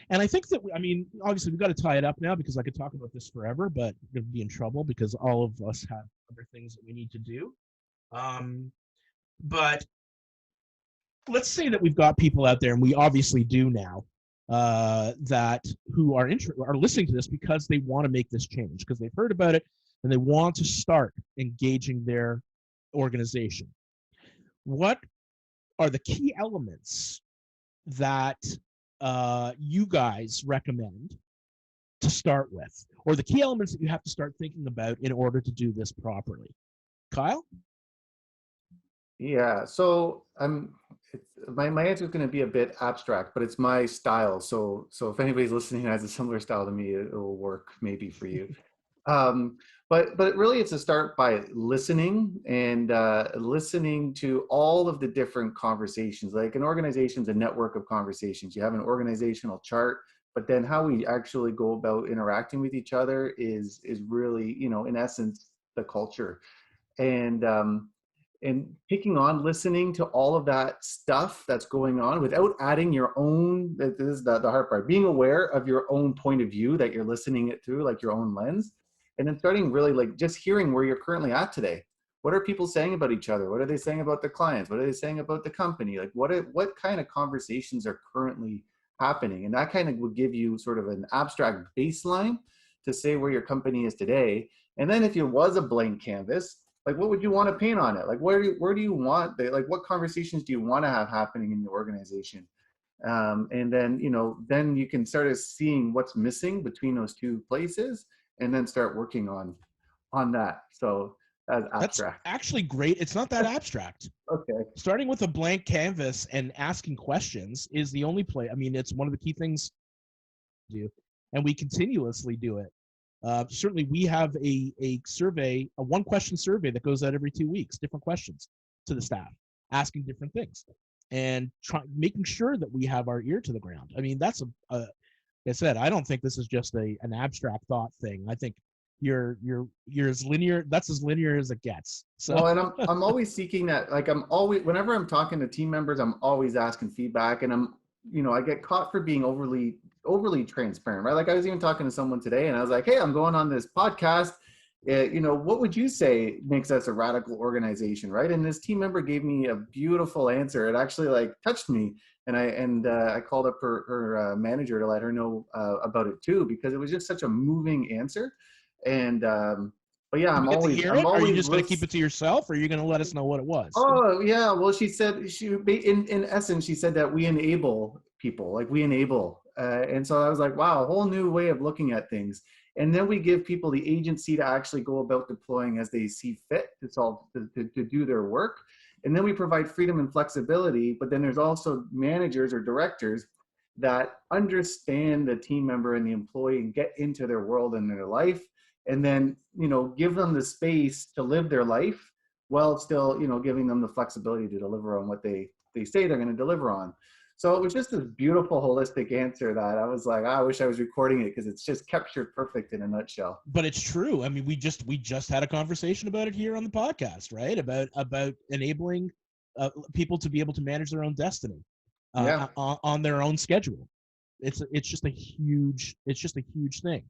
And I think that, I mean, obviously we've got to tie it up now because I could talk about this forever, but we're going to be in trouble because all of us have other things that we need to do. But let's say that we've got people out there, and we obviously do now, that who are listening to this because they want to make this change, because they've heard about it and they want to start engaging their organization. What are the key elements that you guys recommend to start with, or the key elements that you have to start thinking about in order to do this properly? Kyle? Yeah, so my answer is going to be a bit abstract, but it's my style. So if anybody's listening and has a similar style to me, it will work maybe for you. But really, it's a start by listening and listening to all of the different conversations. Like an organization's a network of conversations. You have an organizational chart, but then how we actually go about interacting with each other is really, you know, in essence, the culture. And picking on listening to all of that stuff that's going on without adding your own, this is the hard part, being aware of your own point of view that you're listening it through, like your own lens, and then starting really like just hearing where you're currently at today. What are people saying about each other? What are they saying about their clients? What are they saying about the company? Like what kind of conversations are currently happening? And that kind of would give you sort of an abstract baseline to say where your company is today. And then if it was a blank canvas, like what would you want to paint on it? Like where do you want, like what conversations do you want to have happening in the organization? And then, you know, then you can start seeing what's missing between those two places and then start working on that. So that's abstract. That's actually great. It's not that abstract. Okay. Starting with a blank canvas and asking questions is the only play. I mean, it's one of the key things to do, and we continuously do it. Certainly, we have a survey, a one-question survey that goes out every 2 weeks, different questions to the staff, asking different things, and making sure that we have our ear to the ground. I mean, that's like I said, I don't think this is just an abstract thought thing. I think you're as linear. That's as linear as it gets. So. Well, and I'm always seeking that. Like I'm always, whenever I'm talking to team members, I'm always asking feedback, and you know, I get caught for being overly transparent, right? Like I was even talking to someone today, and I was like, "Hey, I'm going on this podcast. You know, what would you say makes us a radical organization, right?" And this team member gave me a beautiful answer. It actually like touched me, and I called up her manager to let her know about it too, because it was just such a moving answer. And but yeah, Do we get to hear it? Are you just going to keep it to yourself, or are you going to let us know what it was? Oh yeah, well, she said in essence she said that we enable people, like we enable, and so I was like, wow, a whole new way of looking at things. And then we give people the agency to actually go about deploying as they see fit to do their work. And then we provide freedom and flexibility, but then there's also managers or directors that understand the team member and the employee and get into their world and their life, and then, you know, give them the space to live their life while still, you know, giving them the flexibility to deliver on what they say they're going to deliver on. So it was just this beautiful holistic answer that I was like, I wish I was recording it, because it's just captured perfect in a nutshell. But it's true. I mean, we just had a conversation about it here on the podcast, right? About enabling people to be able to manage their own destiny on their own schedule. It's just a huge thing.